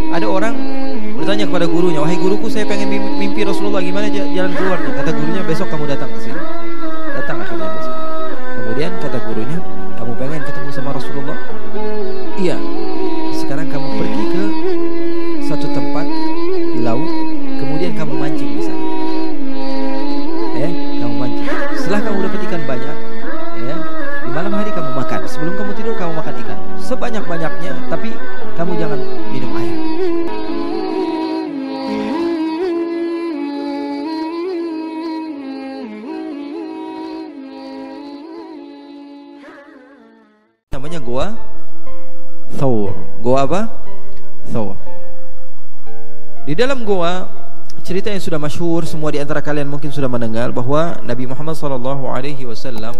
Ada orang bertanya kepada gurunya, wahai guruku, saya pengen mimpi Rasulullah, gimana jalan keluarnya? Kata gurunya, besok kamu datang ke sini. Datang akhirnya besok. Kemudian kata gurunya, kamu pengen ketemu sama Rasulullah? Iya. Sekarang kamu pergi ke satu tempat di laut, kemudian kamu mancing di sana. Kamu mancing. Setelah kamu dapat ikan banyak, di malam hari kamu makan. Sebelum kamu tidur kamu makan ikan sebanyak-banyaknya, tapi kamu jangan minum air. Namanya Goa Thawr. Goa apa? Thawr. Di dalam goa, cerita yang sudah masyhur, semua di antara kalian mungkin sudah mendengar bahwa Nabi Muhammad SAW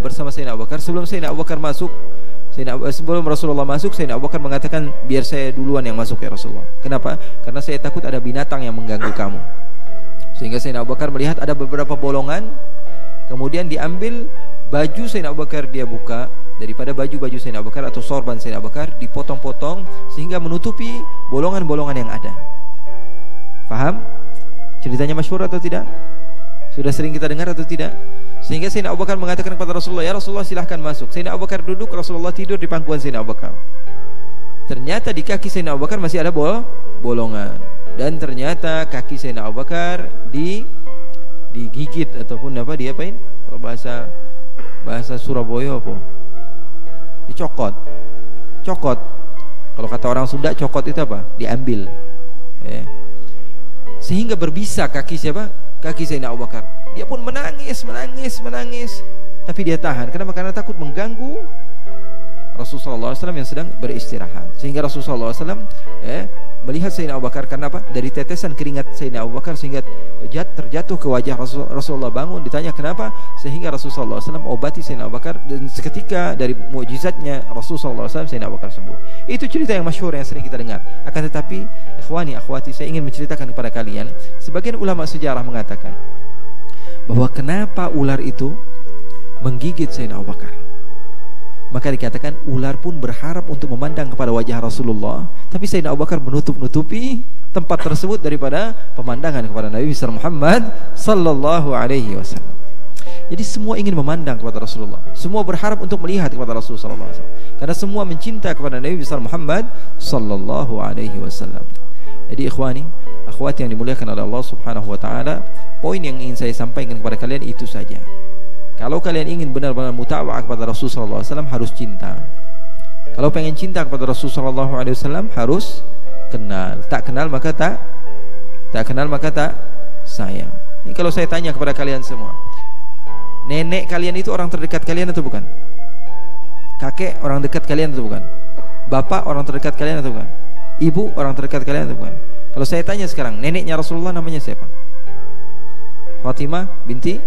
bersama Sayyidina Abu Bakar. Sebelum Sayyidina Abu Bakar masuk, sebelum Rasulullah masuk, Sayyidina Abu Bakar mengatakan, biar saya duluan yang masuk ya Rasulullah. Kenapa? Karena saya takut ada binatang yang mengganggu kamu. Sehingga Sayyidina Abu Bakar melihat ada beberapa bolongan, kemudian diambil baju Sayyidina Abu Bakar, dia buka. Daripada baju-baju Sayyidina Abu Bakar atau sorban Sayyidina Abu Bakar dipotong-potong sehingga menutupi bolongan-bolongan yang ada. Paham? Ceritanya masyhur atau tidak? Sudah sering kita dengar atau tidak? Sehingga Sayyidina Abu Bakar mengatakan kepada Rasulullah, ya Rasulullah silahkan masuk. Sayyidina Abu Bakar duduk, Rasulullah tidur di pangkuan Sayyidina Abu Bakar. Ternyata di kaki Sayyidina Abu Bakar masih ada bolongan. Dan ternyata kaki Sayyidina Abu Bakar digigit ataupun apa, diapain? Kalau bahasa Surabaya apa? Dicokot. Cokot. Kalau kata orang Sunda, cokot itu apa? Diambil. Sehingga berbisa kaki siapa? Kaki Sayyidina Abu Bakar. Dia pun menangis. Tapi dia tahan. Kenapa? Karena takut mengganggu Rasulullah SAW yang sedang beristirahat. Sehingga Rasulullah SAW melihat Sayyidina Abu Bakar. Karena apa? Dari tetesan keringat Sayyidina Abu Bakar sehingga terjatuh ke wajah Rasulullah. Bangun, ditanya kenapa, sehingga Rasulullah SAW obati Sayyidina Abu Bakar. Dan seketika dari mukjizatnya Rasulullah SAW, Sayyidina Abu Bakar sembuh. Itu cerita yang masyhur yang sering kita dengar. Akan tetapi ikhwani akhwati, saya ingin menceritakan kepada kalian, sebagian ulama sejarah mengatakan bahwa kenapa ular itu menggigit Sayyidina Abu Bakar. Maka dikatakan ular pun berharap untuk memandang kepada wajah Rasulullah, tapi Sayyidina Abu Bakar menutupi tempat tersebut daripada pemandangan kepada Nabi besar Muhammad sallallahu alaihi wasallam. Jadi semua ingin memandang kepada Rasulullah, semua berharap untuk melihat kepada Rasulullah sallallahu alaihi wasallam, karena semua mencinta kepada Nabi besar Muhammad sallallahu alaihi wasallam. Jadi ikhwani, akhwati yang dimuliakan oleh Allah Subhanahu wa taala, poin yang ingin saya sampaikan kepada kalian itu saja. Kalau kalian ingin benar-benar muta'awah kepada Rasulullah SAW, harus cinta. Kalau pengen cinta kepada Rasulullah SAW, harus kenal. Tak kenal maka tak sayang. Ini kalau saya tanya kepada kalian semua, nenek kalian itu orang terdekat kalian atau bukan? Kakek orang dekat kalian atau bukan? Bapak orang terdekat kalian atau bukan? Ibu orang terdekat kalian atau bukan? Kalau saya tanya sekarang, neneknya Rasulullah namanya siapa? Fatimah binti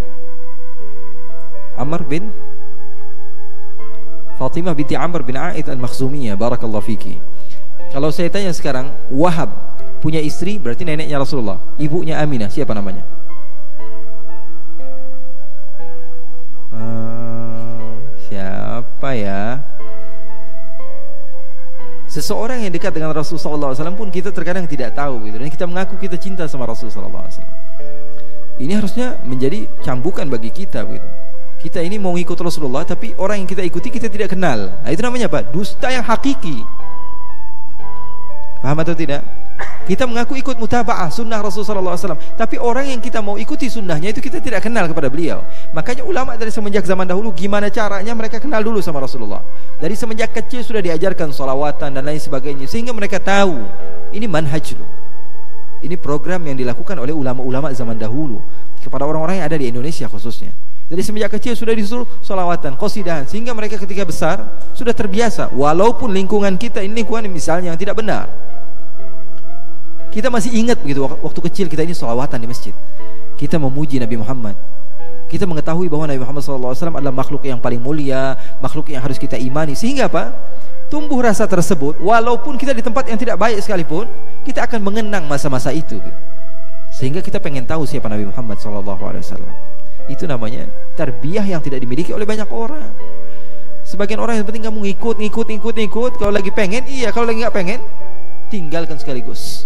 Fatimah binti Amr bin A'id al-Makhzumiyah. Barakallahu fiki. Kalau saya tanya sekarang, Wahab punya istri, berarti neneknya Rasulullah. Ibunya Aminah, siapa namanya? Siapa ya? Seseorang yang dekat dengan Rasulullah SAW pun kita terkadang tidak tahu gitu. Dan kita mengaku kita cinta sama Rasulullah SAW. Ini harusnya menjadi cambukan bagi kita gitu. Kita ini mau ikut Rasulullah, tapi orang yang kita ikuti kita tidak kenal. Nah, itu namanya apa? Dusta yang hakiki. Paham atau tidak? Kita mengaku ikut mutaba'ah sunnah Rasulullah SAW, tapi orang yang kita mau ikuti sunnahnya itu kita tidak kenal kepada beliau. Makanya ulama dari semenjak zaman dahulu, gimana caranya mereka kenal dulu sama Rasulullah. Dari semenjak kecil sudah diajarkan sholawatan dan lain sebagainya, sehingga mereka tahu ini manhaj loh. Ini program yang dilakukan oleh ulama-ulama zaman dahulu kepada orang-orang yang ada di Indonesia khususnya. Dari semenjak kecil sudah disuruh sholawatan, qasidahan, sehingga mereka ketika besar sudah terbiasa. Walaupun lingkungan kita ini lingkungan misalnya yang tidak benar, kita masih ingat begitu waktu kecil kita ini sholawatan di masjid, kita memuji Nabi Muhammad, kita mengetahui bahwa Nabi Muhammad SAW adalah makhluk yang paling mulia, makhluk yang harus kita imani. Sehingga apa? Tumbuh rasa tersebut. Walaupun kita di tempat yang tidak baik sekalipun, kita akan mengenang masa-masa itu gitu. Sehingga kita pengen tahu siapa Nabi Muhammad SAW. Itu namanya tarbiyah yang tidak dimiliki oleh banyak orang. Sebagian orang yang penting kamu ngikut. Kalau lagi pengen, iya. Kalau lagi nggak pengen, tinggalkan sekaligus.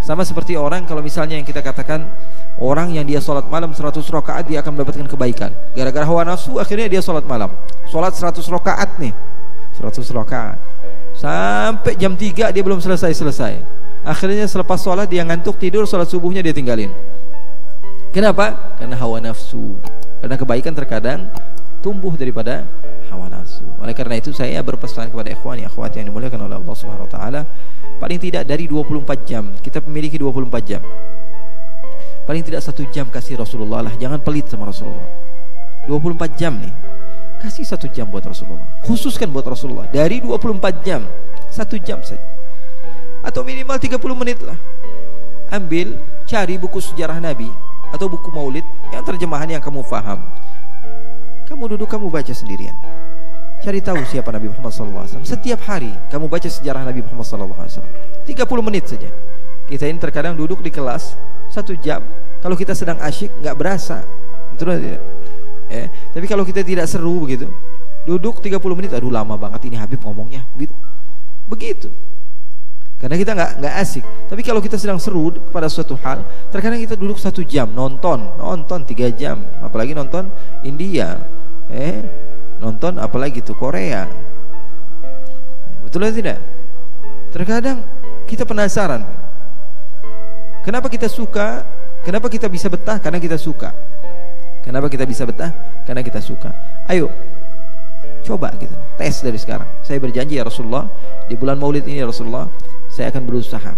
Sama seperti orang kalau misalnya yang kita katakan orang yang dia sholat malam 100 rakaat dia akan mendapatkan kebaikan. Gara-gara hawa nafsu akhirnya dia sholat malam. Sholat 100 rakaat nih, 100 rakaat sampai jam 3 dia belum selesai. Akhirnya selepas sholat dia ngantuk tidur, sholat subuhnya dia tinggalin. Kenapa? Karena hawa nafsu. Karena kebaikan terkadang tumbuh daripada hawa nafsu. Oleh karena itu saya berpesan kepada ikhwani akhwati yang dimuliakan oleh Allah Subhanahu wa taala, paling tidak dari 24 jam kita memiliki 24 jam. Paling tidak 1 jam kasih Rasulullah lah. Jangan pelit sama Rasulullah. 24 jam nih, kasih 1 jam buat Rasulullah. Khususkan buat Rasulullah. Dari 24 jam 1 jam saja, atau minimal 30 menit lah. Ambil, cari buku sejarah Nabi atau buku maulid yang terjemahan yang kamu faham. Kamu duduk, kamu baca sendirian. Cari tahu siapa Nabi Muhammad SAW. Setiap hari kamu baca sejarah Nabi Muhammad SAW. 30 menit saja. Kita ini terkadang duduk di kelas 1 jam. Kalau kita sedang asyik nggak berasa, betul tidak? Tapi kalau kita tidak seru begitu, duduk 30 menit, aduh lama banget ini Habib ngomongnya, begitu. Karena kita nggak asik. Tapi kalau kita sedang seru pada suatu hal, terkadang kita duduk 1 jam nonton 3 jam, apalagi nonton India, nonton apalagi itu Korea, betul atau tidak? Terkadang kita penasaran, kenapa kita suka, kenapa kita bisa betah? Karena kita suka. Kenapa kita bisa betah? Karena kita suka. Ayo coba kita tes dari sekarang. Saya berjanji ya Rasulullah, di bulan Maulid ini ya Rasulullah, saya akan berusaha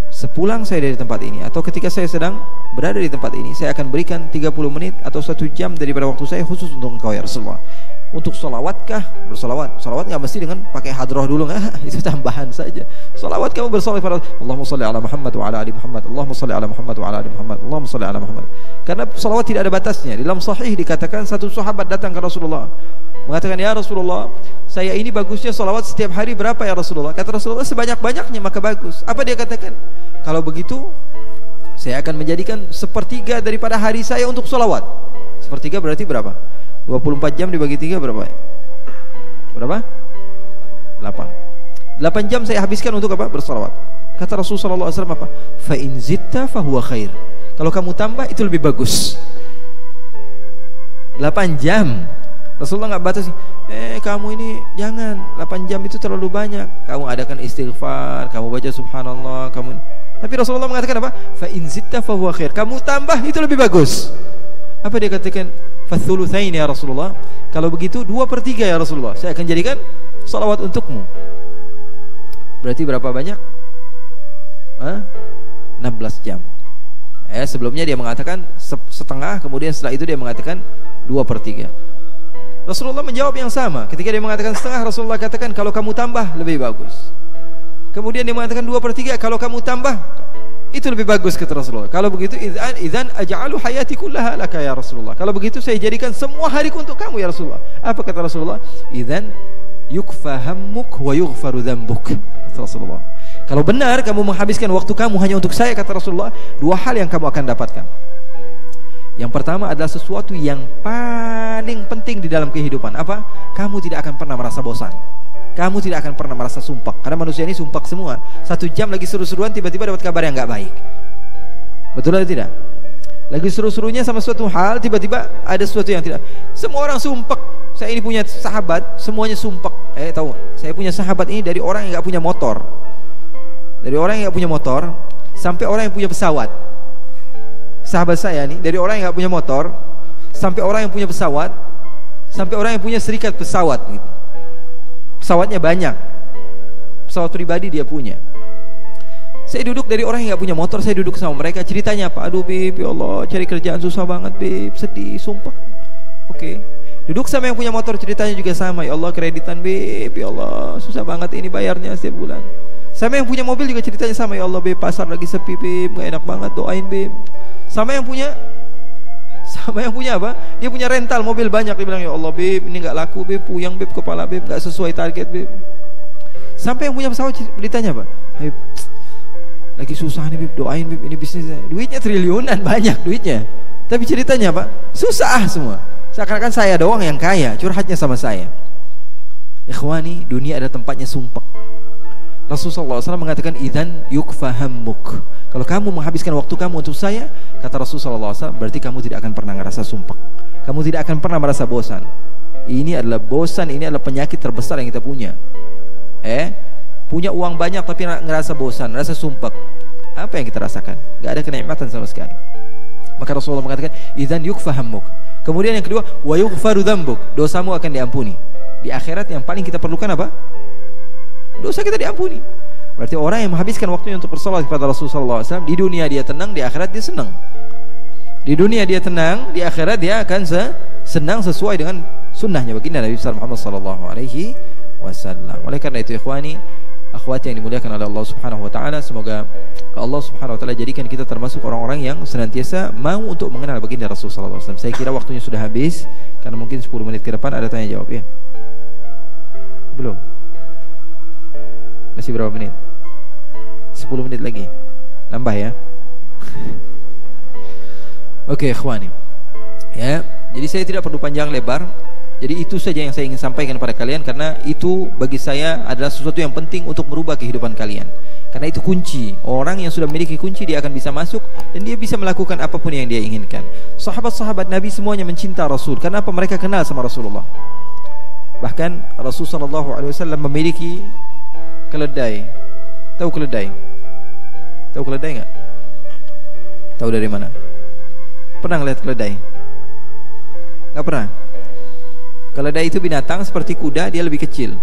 sepulang saya dari tempat ini, atau ketika saya sedang berada di tempat ini, saya akan berikan 30 menit atau 1 jam daripada waktu saya khusus untuk engkau ya Rasulullah. Untuk solawatkah? Bersolawat. Solawat nggak mesti dengan pakai hadroh dulu, itu tambahan saja. Solawat kamu bersolawat pada Allahumma sholli ala Muhammad wa ala ali Muhammad, Allahumma sholli ala Muhammad wa ala ali Muhammad, Allahumma sholli ala Muhammad. Karena solawat tidak ada batasnya. Di dalam sahih dikatakan satu sahabat datang ke Rasulullah mengatakan, ya Rasulullah, saya ini bagusnya solawat setiap hari berapa ya Rasulullah? Kata Rasulullah, sebanyak-banyaknya maka bagus. Apa dia katakan? Kalau begitu saya akan menjadikan 1/3 daripada hari saya untuk solawat. 1/3 berarti berapa? 24 jam dibagi 3 berapa? Berapa? 8 jam saya habiskan untuk apa? Bersolawat. Kata Rasulullah SAW apa? Fa in zitta fahuwa khair. Kalau kamu tambah itu lebih bagus. 8 jam. Rasulullah nggak batasi. Kamu ini jangan, 8 jam itu terlalu banyak. Kamu adakan istighfar, kamu baca subhanallah, kamu. Tapi Rasulullah mengatakan apa? Fa in zitta fahuwa khair. Kamu tambah itu lebih bagus. Apa dia katakan? Fathulutsain ya Rasulullah. Kalau begitu 2/3 ya Rasulullah, saya akan jadikan salawat untukmu. Berarti berapa banyak? 16 jam. Sebelumnya dia mengatakan setengah, kemudian setelah itu dia mengatakan 2/3. Rasulullah menjawab yang sama. Ketika dia mengatakan setengah, Rasulullah katakan kalau kamu tambah lebih bagus. Kemudian dia mengatakan 2/3, kalau kamu tambah itu lebih bagus kata Rasulullah. Kalau begitu idzan aj'alu hayati kullaha laka ya Rasulullah. Kalau begitu saya jadikan semua hariku untuk kamu ya Rasulullah. Apa kata Rasulullah? Idzan yukfa hammuk wa yughfaru dzambuk. Kata Rasulullah. Kalau benar kamu menghabiskan waktu kamu hanya untuk saya, kata Rasulullah, 2 hal yang kamu akan dapatkan. Yang pertama adalah sesuatu yang paling penting di dalam kehidupan. Apa? Kamu tidak akan pernah merasa bosan. Kamu tidak akan pernah merasa sumpek. Karena manusia ini sumpek semua. 1 jam lagi seru-seruan, tiba-tiba dapat kabar yang nggak baik. Betul atau tidak? Lagi seru-serunya sama suatu hal, tiba-tiba ada sesuatu yang tidak. Semua orang sumpek. Saya ini punya sahabat, semuanya sumpek. Tahu? Saya punya sahabat ini dari orang yang nggak punya motor. Dari orang yang nggak punya motor sampai orang yang punya pesawat. Sahabat saya nih dari orang yang nggak punya motor sampai orang yang punya pesawat, sampai orang yang punya serikat pesawat gitu. Pesawatnya banyak, pesawat pribadi dia punya. Saya duduk dari orang yang nggak punya motor, saya duduk sama mereka, ceritanya apa? Aduh Bib, ya Allah, cari kerjaan susah banget Bib, sedih, sumpah. Oke. Duduk sama yang punya motor, ceritanya juga sama, ya Allah kreditan Bib, ya Allah susah banget ini bayarnya setiap bulan. Sama yang punya mobil juga ceritanya sama, ya Allah Bib, pasar lagi sepi Bib, nggak enak banget, doain Bib. Sama yang punya apa? Dia punya rental mobil banyak, dia bilang ya Allah Bib, ini nggak laku Bib, puyang Bib, kepala Bib, nggak sesuai target Bib. Sampai yang punya pesawat ditanya apa? Habib, lagi susah nih Bib, doain Bib, ini bisnisnya, duitnya triliunan, banyak duitnya, tapi ceritanya apa? Susah semua. Seakan-akan saya doang yang kaya, curhatnya sama saya. Ikhwani, dunia ada tempatnya sumpek. Rasulullah SAW mengatakan idzan yukfahammuk. Kalau kamu menghabiskan waktu kamu untuk saya, kata Rasulullah SAW, berarti kamu tidak akan pernah merasa sumpah. Kamu tidak akan pernah merasa bosan. Ini adalah bosan, ini adalah penyakit terbesar yang kita punya. Punya uang banyak tapi ngerasa bosan, rasa sumpah. Apa yang kita rasakan? Gak ada kenikmatan sama sekali. Maka Rasulullah mengatakan idzan yukfahammuk. Kemudian yang kedua, wa yughfaru dzambuk. Dosamu akan diampuni. Di akhirat yang paling kita perlukan apa? Dosa kita diampuni. Berarti orang yang menghabiskan waktunya untuk bersalat kepada Rasulullah SAW, di dunia dia tenang, di akhirat dia senang. Di dunia dia tenang, di akhirat dia akan senang sesuai dengan sunnahnya baginda Nabi Muhammad SAW. Oleh karena itu ikhwani, akhwati yang dimuliakan oleh Allah Subhanahu wa taala, semoga Allah Subhanahu wa taala jadikan kita termasuk orang-orang yang senantiasa mau untuk mengenal baginda Rasulullah SAW. Saya kira waktunya sudah habis, karena mungkin 10 menit ke depan ada tanya jawab ya. Belum? Masih berapa menit? 10 menit lagi. Nambah ya. Oke, ikhwani. Ya, jadi saya tidak perlu panjang lebar. Jadi itu saja yang saya ingin sampaikan pada kalian, karena itu bagi saya adalah sesuatu yang penting untuk merubah kehidupan kalian. Karena itu kunci. Orang yang sudah memiliki kunci, dia akan bisa masuk dan dia bisa melakukan apapun yang dia inginkan. Sahabat-sahabat Nabi semuanya mencinta Rasul. Kenapa? Mereka kenal sama Rasulullah. Bahkan Rasulullah SAW memiliki keledai. Tahu keledai? Tahu keledai nggak? Tahu dari mana? Pernah ngeliat keledai? Nggak pernah? Keledai itu binatang seperti kuda, dia lebih kecil.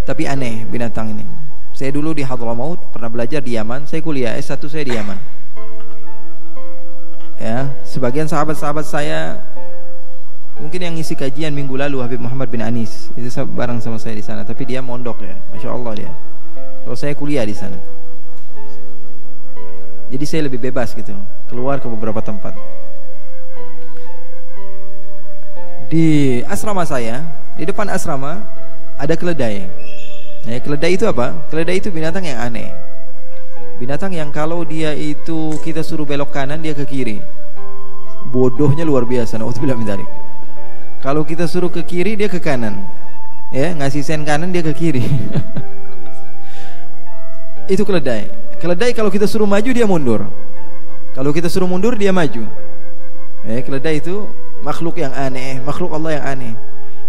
Tapi aneh binatang ini. Saya dulu di Hadramaut pernah belajar di Yaman. Saya kuliah S1 saya di Yaman. Ya, sebagian sahabat-sahabat saya mungkin yang ngisi kajian minggu lalu, Habib Muhammad bin Anis itu bareng sama saya di sana. Tapi dia mondok ya, masya Allah dia. Kalau saya kuliah di sana, jadi saya lebih bebas gitu, keluar ke beberapa tempat. Di asrama saya, di depan asrama ada keledai. Ya, keledai itu apa? Keledai itu binatang yang aneh. Binatang yang kalau dia itu kita suruh belok kanan, dia ke kiri. Bodohnya luar biasa. Nauzubillah min dzalik. Kalau kita suruh ke kiri, dia ke kanan. Ya, ngasih sen kanan, dia ke kiri. Itu keledai. Keledai kalau kita suruh maju, dia mundur. Kalau kita suruh mundur, dia maju. Ya, keledai itu makhluk yang aneh, makhluk Allah yang aneh.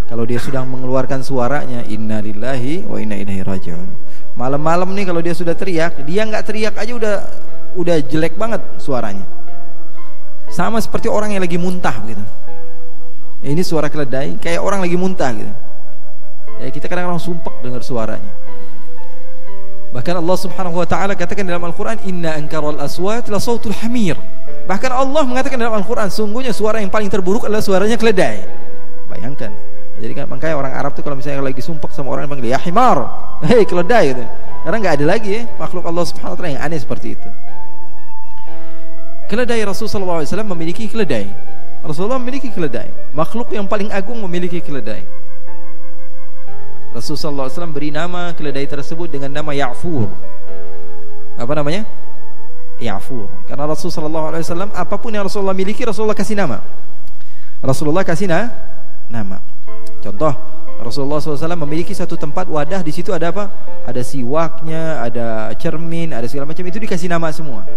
Kalau dia sudah mengeluarkan suaranya, inna lillahi wa inna ilaihi raji'un. Malam-malam nih kalau dia sudah teriak, dia nggak teriak aja udah jelek banget suaranya. Sama seperti orang yang lagi muntah gitu. Ini suara keledai kayak orang lagi muntah gitu. Ya, kita kadang-kadang sumpek dengar suaranya. Bahkan Allah Subhanahu wa taala katakan dalam Al-Qur'an, inna ankaral aswat la sautul hamir. Bahkan Allah mengatakan dalam Al-Qur'an, sungguhnya suara yang paling terburuk adalah suaranya keledai. Bayangkan. Jadi kan makanya orang Arab tuh kalau misalnya lagi sumpek sama orang yang panggil ya himar, hei keledai gitu. Karena nggak ada lagi ya makhluk Allah Subhanahu wa taala yang aneh seperti itu. Keledai Rasulullah SAW memiliki keledai. Rasulullah memiliki keledai. Makhluk yang paling agung memiliki keledai. Rasulullah SAW beri nama keledai tersebut dengan nama Ya'fur. Apa namanya? Ya'fur. Karena Rasulullah SAW apapun yang Rasulullah miliki, Rasulullah kasih nama. Rasulullah kasih nama. Contoh, Rasulullah SAW memiliki satu tempat wadah, di situ ada apa? Ada siwaknya, ada cermin, ada segala macam, itu dikasih nama semua.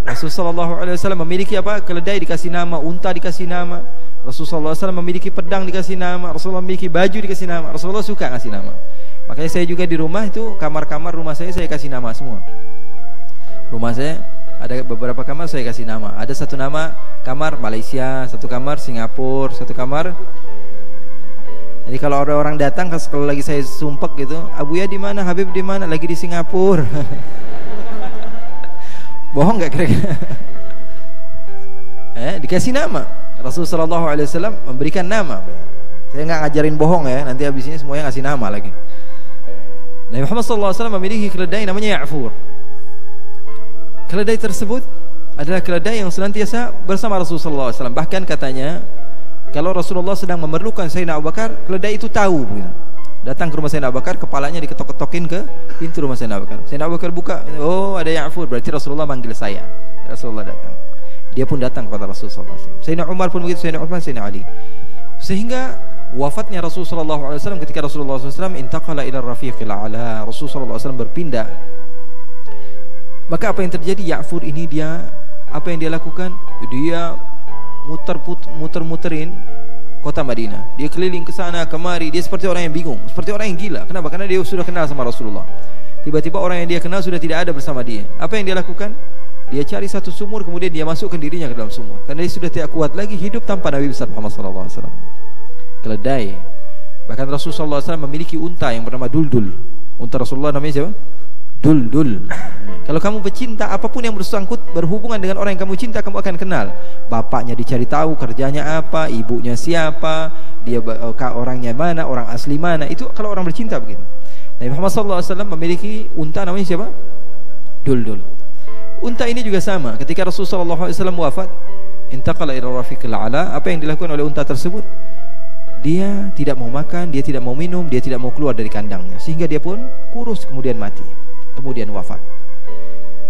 Rasulullah SAW memiliki apa? Keledai dikasih nama, unta dikasih nama. Rasulullah SAW memiliki pedang dikasih nama. Rasulullah memiliki baju dikasih nama. Rasulullah suka ngasih nama. Makanya saya juga di rumah itu, kamar-kamar rumah saya kasih nama semua. Rumah saya ada beberapa kamar saya kasih nama. Ada satu nama kamar Malaysia, satu kamar Singapura, satu kamar. Jadi kalau ada orang datang, kalau lagi saya sumpek gitu, Abuya di mana, Habib di mana, lagi di Singapura. Bohong nggak kira-kira? Dikasih nama. Rasulullah SAW memberikan nama. Saya nggak ngajarin bohong ya, nanti habis ini semuanya ngasih nama lagi. Nabi Muhammad SAW memiliki keledai namanya Ya'fur. Keledai tersebut adalah keledai yang senantiasa bersama Rasulullah SAW. Bahkan katanya, kalau Rasulullah sedang memerlukan Sayyidina Abu Bakar, keledai itu tahu gitu. Datang ke rumah Sayyidina Abu Bakar, kepalanya diketok-ketokin ke pintu rumah Sayyidina Abu Bakar. Sayyidina Abu Bakar buka, oh ada Ya'fur, berarti Rasulullah manggil saya. Rasulullah datang. Dia pun datang kepada Rasulullah SAW. Sayyidina Umar pun begitu, Sayyidina Uthman, Sayyidina Ali. Sehingga wafatnya Rasulullah SAW, ketika Rasulullah SAW intaqala ila rafiqil a'la, Rasulullah SAW berpindah, maka apa yang terjadi? Ya'fur ini dia, apa yang dia lakukan? Dia muter-muterin kota Madinah. Dia keliling ke sana kemari, dia seperti orang yang bingung, seperti orang yang gila. Kenapa? Karena dia sudah kenal sama Rasulullah. Tiba-tiba orang yang dia kenal sudah tidak ada bersama dia. Apa yang dia lakukan? Dia cari satu sumur, kemudian dia masukkan dirinya ke dalam sumur, karena dia sudah tidak kuat lagi hidup tanpa Nabi besar Muhammad SAW. Keledai. Bahkan Rasulullah SAW memiliki unta yang bernama Duldul. Unta Rasulullah namanya siapa? Duldul. Kalau kamu pecinta, apapun yang bersangkut berhubungan dengan orang yang kamu cinta, kamu akan kenal. Bapaknya dicari tahu, kerjanya apa, ibunya siapa, dia orangnya mana, orang asli mana. Itu kalau orang bercinta begitu. Nabi Muhammad SAW memiliki unta namanya siapa? Duldul. Unta ini juga sama. Ketika Rasulullah SAW wafat, intaqala ila rafiqil a'la, apa yang dilakukan oleh unta tersebut? Dia tidak mau makan, dia tidak mau minum, dia tidak mau keluar dari kandangnya, sehingga dia pun kurus kemudian mati, kemudian wafat.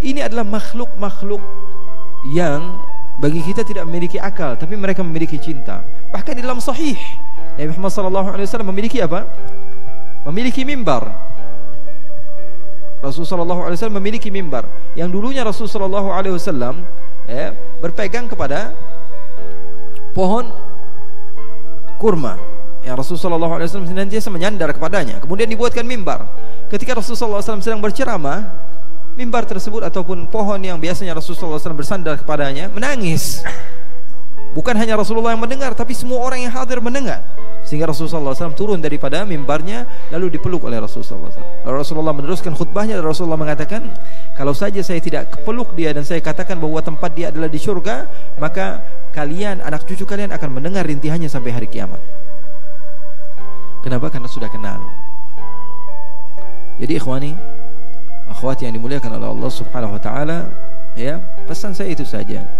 Ini adalah makhluk-makhluk yang bagi kita tidak memiliki akal, tapi mereka memiliki cinta. Bahkan di dalam sahih, Nabi Muhammad SAW memiliki apa? Memiliki mimbar. Rasulullah SAW memiliki mimbar yang dulunya Rasulullah SAW berpegang kepada pohon kurma yang Rasulullah SAW senantiasa menyandar kepadanya. Kemudian dibuatkan mimbar. Ketika Rasulullah SAW sedang berceramah, mimbar tersebut ataupun pohon yang biasanya Rasulullah SAW bersandar kepadanya menangis. Bukan hanya Rasulullah yang mendengar, tapi semua orang yang hadir mendengar. Sehingga Rasulullah SAW turun daripada mimbarnya, lalu dipeluk oleh Rasulullah SAW. Lalu Rasulullah meneruskan khutbahnya, dan Rasulullah mengatakan, kalau saja saya tidak peluk dia dan saya katakan bahwa tempat dia adalah di surga, maka kalian, anak cucu kalian akan mendengar rintihannya sampai hari kiamat. Kenapa? Karena sudah kenal. Jadi ikhwani, akhwati yang dimuliakan oleh Allah Subhanahu wa taala, ya, pesan saya itu saja.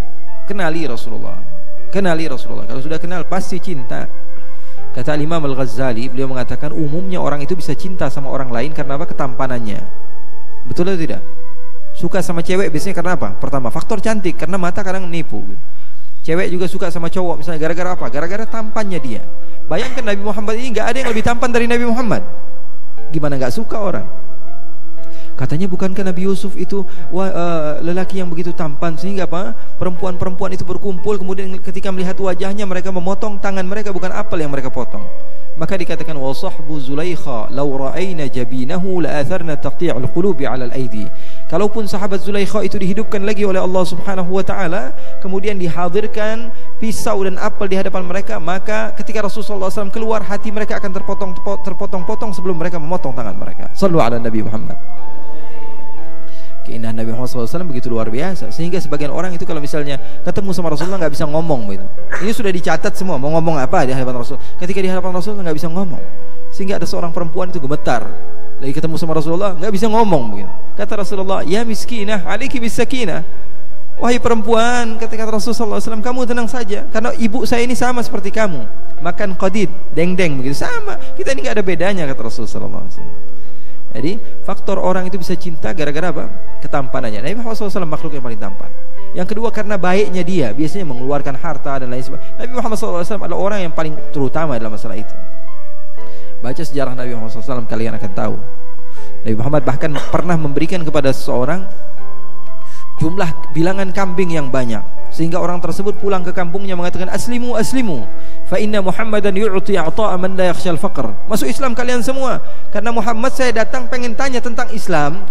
Kenali Rasulullah. Kenali Rasulullah. Kalau sudah kenal pasti cinta. Kata Imam Al-Ghazali, beliau mengatakan umumnya orang itu bisa cinta sama orang lain karena apa? Ketampanannya. Betul atau tidak? Suka sama cewek biasanya karena apa? Pertama, faktor cantik, karena mata kadang nipu. Cewek juga suka sama cowok misalnya gara-gara apa? Gara-gara tampannya dia. Bayangkan Nabi Muhammad ini nggak ada yang lebih tampan dari Nabi Muhammad. Gimana nggak suka orang? Katanya bukankah Nabi Yusuf itu lelaki yang begitu tampan sehingga apa? Perempuan-perempuan itu berkumpul, kemudian ketika melihat wajahnya mereka memotong tangan mereka, bukan apel yang mereka potong. Maka dikatakan wa sahbu Zulaikha law ra'ayna jabinahu la atharna taqti'ul qulubi 'ala al-aidi. Kalaupun sahabat Zulaikha itu dihidupkan lagi oleh Allah Subhanahu wa taala, kemudian dihadirkan pisau dan apel di hadapan mereka, maka ketika Rasulullah SAW keluar, hati mereka akan terpotong-potong sebelum mereka memotong tangan mereka. Shallu 'ala Nabi Muhammad. Keindahan Nabi Muhammad SAW begitu luar biasa, sehingga sebagian orang itu kalau misalnya ketemu sama Rasulullah nggak bisa ngomong gitu. Ini sudah dicatat semua, mau ngomong apa di hadapan Rasul. Ketika di hadapan Rasulullah nggak bisa ngomong, sehingga ada seorang perempuan itu gemetar. Lagi ketemu sama Rasulullah nggak bisa ngomong begitu. Kata Rasulullah, ya miskinah, aliki bisakinah. Wahai perempuan, kata Rasulullah SAW, kamu tenang saja, karena ibu saya ini sama seperti kamu, makan qadid, deng-deng begitu, sama. Kita ini nggak ada bedanya, kata Rasulullah SAW. Jadi faktor orang itu bisa cinta gara-gara apa? Ketampanannya. Nabi Muhammad SAW makhluk yang paling tampan. Yang kedua karena baiknya dia, biasanya mengeluarkan harta dan lain sebagainya. Nabi Muhammad SAW adalah orang yang paling terutama dalam masalah itu. Baca sejarah Nabi Muhammad SAW, kalian akan tahu. Nabi Muhammad bahkan pernah memberikan kepada seseorang jumlah bilangan kambing yang banyak, sehingga orang tersebut pulang ke kampungnya mengatakan aslimu aslimu fa inna Muhammadan yu'ti ata'a man la yakhshal faqr. Masuk Islam kalian semua, karena Muhammad saya datang pengen tanya tentang Islam,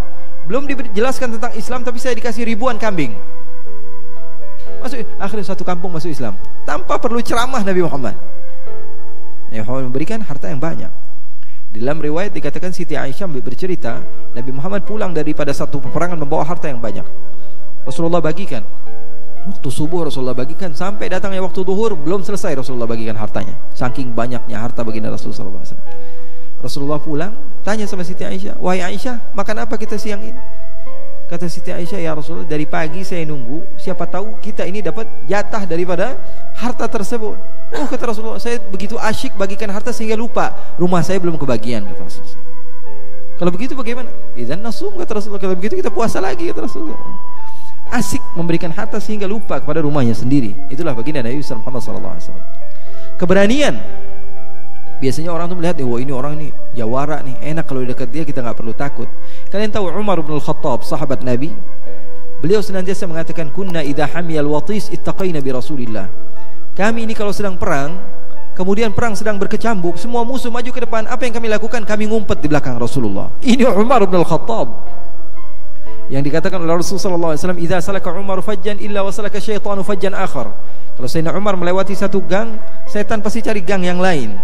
belum dijelaskan tentang Islam tapi saya dikasih ribuan kambing. Masuk, akhirnya satu kampung masuk Islam tanpa perlu ceramah Nabi Muhammad. Nabi Muhammad memberikan harta yang banyak. Di dalam riwayat dikatakan Siti Aisyah bercerita, Nabi Muhammad pulang daripada satu peperangan membawa harta yang banyak. Rasulullah bagikan. Waktu subuh Rasulullah bagikan, sampai datangnya waktu duhur belum selesai Rasulullah bagikan hartanya. Saking banyaknya harta baginda Rasulullah SAW. Rasulullah pulang, tanya sama Siti Aisyah, wahai Aisyah, makan apa kita siang ini? Kata Siti Aisyah, ya Rasulullah, dari pagi saya nunggu, siapa tahu kita ini dapat jatah daripada harta tersebut. Oh, kata Rasulullah, saya begitu asyik bagikan harta sehingga lupa rumah saya belum kebagian, kata Rasulullah. Kalau begitu bagaimana? Idzan nasum, kata Rasulullah. Kalau begitu kita puasa lagi, kata Rasulullah. Asik memberikan harta sehingga lupa kepada rumahnya sendiri. Itulah baginda Nabi Muhammad SAW. Keberanian Biasanya orang tuh melihat, wah ini orang ini jawara nih, enak kalau dekat dia kita nggak perlu takut. Kalian tahu Umar bin Al-Khattab, sahabat Nabi, beliau senantiasa mengatakan, kunna idha hamiyal watis ittaqaina bi Rasulillah. Kami ini kalau sedang perang, kemudian perang sedang berkecambuk, semua musuh maju ke depan, apa yang kami lakukan? Kami ngumpet di belakang Rasulullah. Ini Umar bin Al-Khattab yang dikatakan oleh Rasulullah SAW, idza salaka Umar fajjan illa wa salaka syaitanu fajjan akhar. Kalau Sayyidina Umar melewati satu gang, setan pasti cari gang yang lain.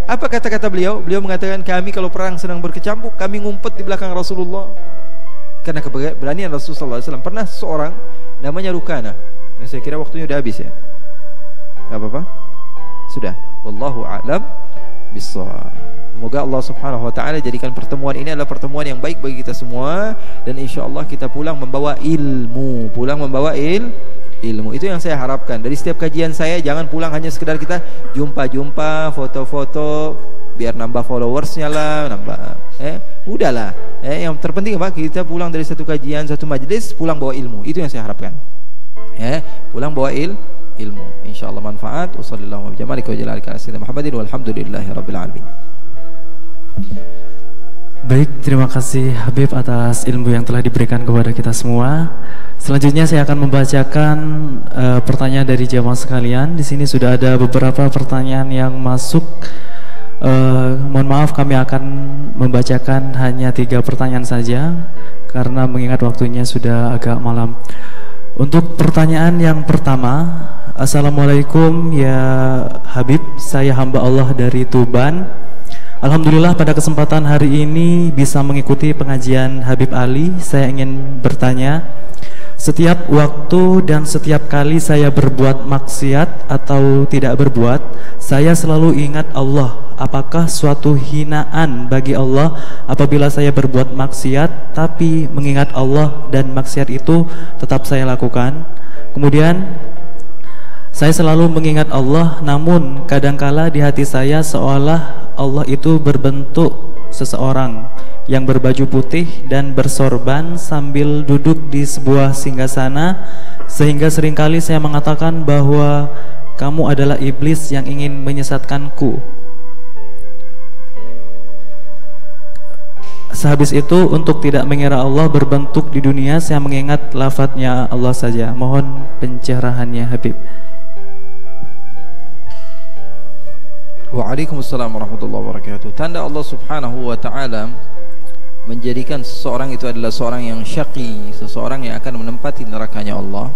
Apa kata-kata beliau? Beliau mengatakan, kami kalau perang sedang berkecambuk, kami ngumpet di belakang Rasulullah. Karena keberanian Rasulullah SAW. Pernah seorang namanya Rukana, dan saya kira waktunya udah habis ya. Gak apa-apa? Sudah. Wallahu a'lam bissawab. Semoga Allah Subhanahu wa taala jadikan pertemuan ini adalah pertemuan yang baik bagi kita semua, dan insyaallah kita pulang membawa ilmu, ilmu. Itu yang saya harapkan dari setiap kajian saya. Jangan pulang hanya sekedar kita jumpa-jumpa, foto-foto biar nambah followersnya lah, udahlah. Yang terpenting apa? Kita pulang dari satu kajian, satu majelis, pulang bawa ilmu. Itu yang saya harapkan. Pulang bawa ilmu. Insyaallah manfaat. Wassallallahu wa jamalika ala sayyidina Muhammadin walhamdulillahirabbil alamin. Baik, terima kasih Habib atas ilmu yang telah diberikan kepada kita semua. Selanjutnya saya akan membacakan pertanyaan dari jamaah sekalian. Di sini sudah ada beberapa pertanyaan yang masuk. Mohon maaf, kami akan membacakan hanya 3 pertanyaan saja karena mengingat waktunya sudah agak malam. Untuk pertanyaan yang pertama, Assalamualaikum ya Habib, saya hamba Allah dari Tuban. Alhamdulillah pada kesempatan hari ini bisa mengikuti pengajian Habib Ali. Saya ingin bertanya, setiap waktu dan setiap kali saya berbuat maksiat atau tidak berbuat, saya selalu ingat Allah. Apakah suatu hinaan bagi Allah apabila saya berbuat maksiat tapi mengingat Allah dan maksiat itu tetap saya lakukan? Kemudian saya selalu mengingat Allah, namun kadangkala di hati saya seolah Allah itu berbentuk seseorang yang berbaju putih dan bersorban sambil duduk di sebuah singgasana, sehingga seringkali saya mengatakan bahwa kamu adalah iblis yang ingin menyesatkanku. Sehabis itu, untuk tidak mengira Allah berbentuk di dunia, saya mengingat lafadznya Allah saja. Mohon pencerahannya Habib. Waalaikumsalam warahmatullahi wabarakatuh. Tanda Allah Subhanahu wa taala menjadikan seseorang itu adalah seorang yang syaqi, seseorang yang akan menempati nerakanya Allah,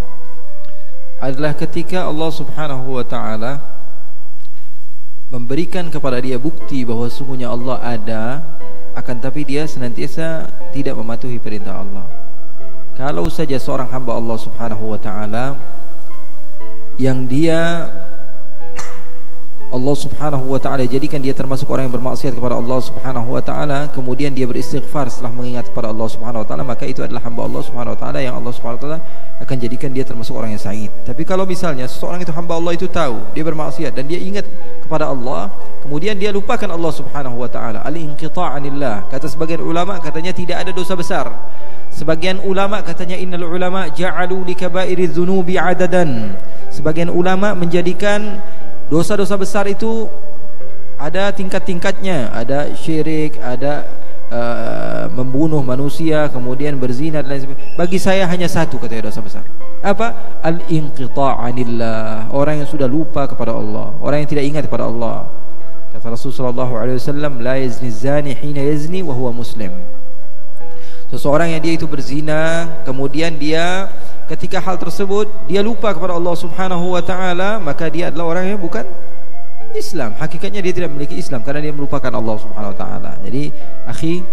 adalah ketika Allah Subhanahu wa taala memberikan kepada dia bukti bahwa sungguhnya Allah ada, akan tapi dia senantiasa tidak mematuhi perintah Allah. Kalau saja seorang hamba Allah Subhanahu wa taala yang dia Allah Subhanahu wa taala jadikan dia termasuk orang yang bermaksiat kepada Allah Subhanahu wa taala, kemudian dia beristighfar setelah mengingat kepada Allah Subhanahu wa taala, maka itu adalah hamba Allah Subhanahu wa taala yang Allah Subhanahu wa taala akan jadikan dia termasuk orang yang sa'id. Tapi kalau misalnya seseorang itu hamba Allah itu tahu dia bermaksiat dan dia ingat kepada Allah, kemudian dia lupakan Allah Subhanahu wa taala, al-inqita' anillah. Kata sebagian ulama katanya tidak ada dosa besar. Sebagian ulama katanya innal ulama ja'alu likaba'iriz dzunubi 'adadan. Sebagian ulama menjadikan dosa-dosa besar itu ada tingkat-tingkatnya, ada syirik, ada membunuh manusia, kemudian berzina dan lain sebagainya. Bagi saya hanya satu katanya dosa besar. Apa? Al-inqita' anillah. Orang yang sudah lupa kepada Allah, orang yang tidak ingat kepada Allah. Kata Rasulullah SAW, la yazni zani hina yazni wa huwa muslim. Seseorang yang dia itu berzina, kemudian dia ketika hal tersebut dia lupa kepada Allah Subhanahu wa taala, maka dia adalah orang yang bukan Islam. Hakikatnya dia tidak memiliki Islam karena dia melupakan Allah Subhanahu wa taala. Jadi, akhi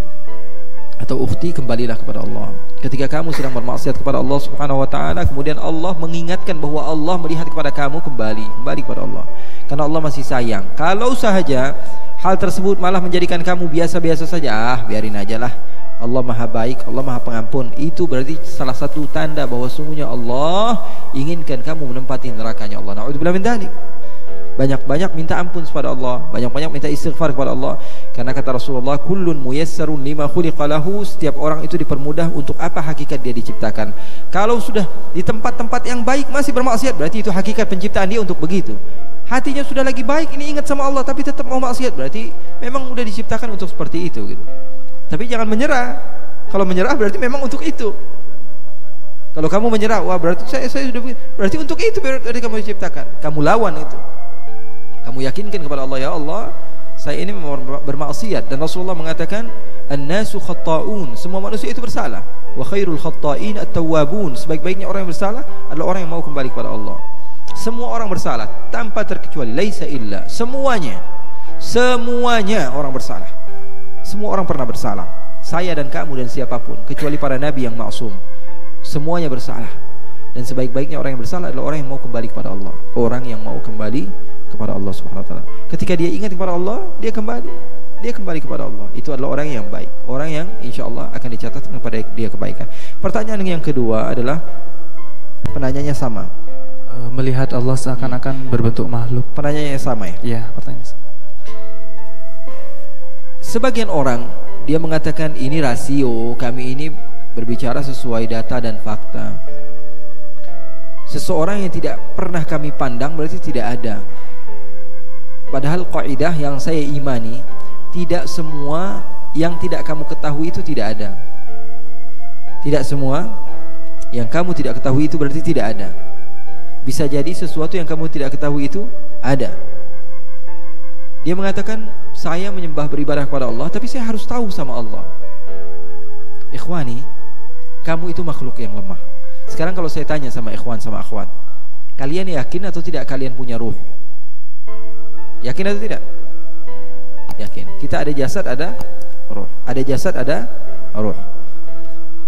atau ukhti, kembalilah kepada Allah. Ketika kamu sedang bermaksiat kepada Allah Subhanahu wa taala, kemudian Allah mengingatkan bahwa Allah melihat kepada kamu, kembali kepada Allah. Karena Allah masih sayang. Kalau sahaja hal tersebut malah menjadikan kamu biasa-biasa saja, biarin aja lah. Allah maha baik, Allah maha pengampun. Itu berarti salah satu tanda bahwa sungguhnya Allah inginkan kamu menempati nerakanya Allah. Na'udzubillah min dzalik. Banyak-banyak minta ampun kepada Allah, banyak-banyak minta istighfar kepada Allah. Karena kata Rasulullah, kullun muyassarun lima khuliqa lahu, setiap orang itu dipermudah untuk apa hakikat dia diciptakan. Kalau sudah di tempat-tempat yang baik masih bermaksiat, berarti itu hakikat penciptaan dia untuk begitu. Hatinya sudah lagi baik, ini ingat sama Allah tapi tetap mau maksiat, berarti memang sudah diciptakan untuk seperti itu gitu. Tapi jangan menyerah. Kalau menyerah berarti memang untuk itu. Kalau kamu menyerah, wah berarti saya sudah, berarti untuk itu berarti kamu diciptakan. Kamu lawan itu. Kamu yakinkan kepada Allah, ya Allah, saya ini bermaksiat, dan Rasulullah mengatakan an-nasu khatta'un, semua manusia itu bersalah. Wa khairul khatta'in at-tawwabun, sebaik-baiknya orang yang bersalah adalah orang yang mau kembali kepada Allah. Semua orang bersalah tanpa terkecuali, laisa illa, semuanya orang bersalah. Semua orang pernah bersalah. Saya dan kamu dan siapapun, kecuali para nabi yang maksum. Semuanya bersalah. Dan sebaik-baiknya orang yang bersalah adalah orang yang mau kembali kepada Allah. Orang yang mau kembali kepada Allah Subhanahu wa taala. Ketika dia ingat kepada Allah, dia kembali kepada Allah. Itu adalah orang yang baik, orang yang insyaallah akan dicatat kepada dia kebaikan. Pertanyaan yang kedua adalah, penanyanya sama. Melihat Allah seakan-akan berbentuk makhluk. Penanyanya sama ya? Iya, pertanyaan. Sebagian orang dia mengatakan ini rasio, kami ini berbicara sesuai data dan fakta. Seseorang yang tidak pernah kami pandang berarti tidak ada. Padahal kaidah yang saya imani, tidak semua yang tidak kamu ketahui itu tidak ada. Tidak semua yang kamu tidak ketahui itu berarti tidak ada. Bisa jadi sesuatu yang kamu tidak ketahui itu ada. Dia mengatakan, saya menyembah beribadah kepada Allah, tapi saya harus tahu sama Allah. Ikhwani, kamu itu makhluk yang lemah. Sekarang kalau saya tanya sama ikhwan sama akhwat, kalian yakin atau tidak kalian punya ruh? Yakin atau tidak? Yakin. Kita ada jasad, ada ruh. Ada jasad, ada ruh.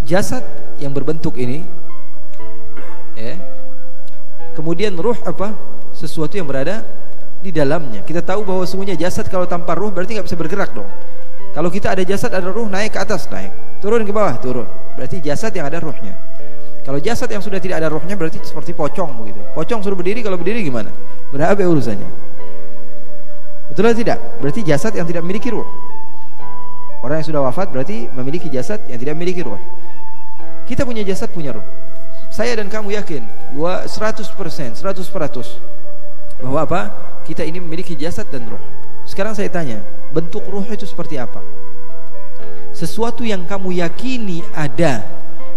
Jasad yang berbentuk ini, ya. Kemudian ruh apa? Sesuatu yang berada di dalamnya. Kita tahu bahwa sungguhnya jasad kalau tanpa ruh berarti nggak bisa bergerak dong. Kalau kita ada jasad, ada ruh, naik ke atas, naik. Turun ke bawah, turun. Berarti jasad yang ada ruhnya. Kalau jasad yang sudah tidak ada ruhnya berarti seperti pocong begitu. Pocong suruh berdiri, kalau berdiri gimana? Berapa urusannya? Betul atau tidak? Berarti jasad yang tidak memiliki ruh. Orang yang sudah wafat berarti memiliki jasad yang tidak memiliki ruh. Kita punya jasad, punya ruh. Saya dan kamu yakin 100% bahwa apa? Kita ini memiliki jasad dan ruh. Sekarang saya tanya, bentuk ruh itu seperti apa? Sesuatu yang kamu yakini ada,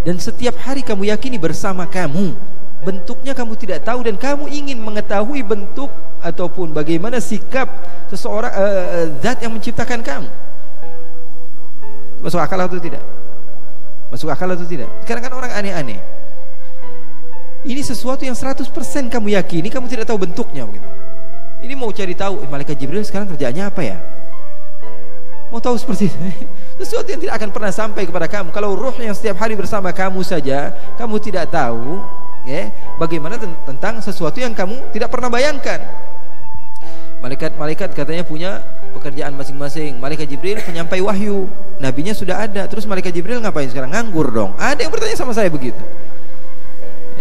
dan setiap hari kamu yakini bersama kamu. Bentuknya kamu tidak tahu dan kamu ingin mengetahui bentuk ataupun bagaimana sikap seseorang, zat yang menciptakan kamu. Masuk akal atau tidak? Masuk akal atau tidak? Sekarang kan orang aneh-aneh. Ini sesuatu yang 100% kamu yakini, kamu tidak tahu bentuknya begitu. Ini mau cari tahu, malaikat Jibril sekarang kerjaannya apa ya? Mau tahu seperti itu? Sesuatu yang tidak akan pernah sampai kepada kamu. Kalau ruh yang setiap hari bersama kamu saja, kamu tidak tahu, ya, bagaimana tentang sesuatu yang kamu tidak pernah bayangkan. Malaikat katanya punya pekerjaan masing-masing. Malaikat Jibril penyampai wahyu, nabinya sudah ada. Terus malaikat Jibril ngapain sekarang? Nganggur dong. Ada yang bertanya sama saya begitu.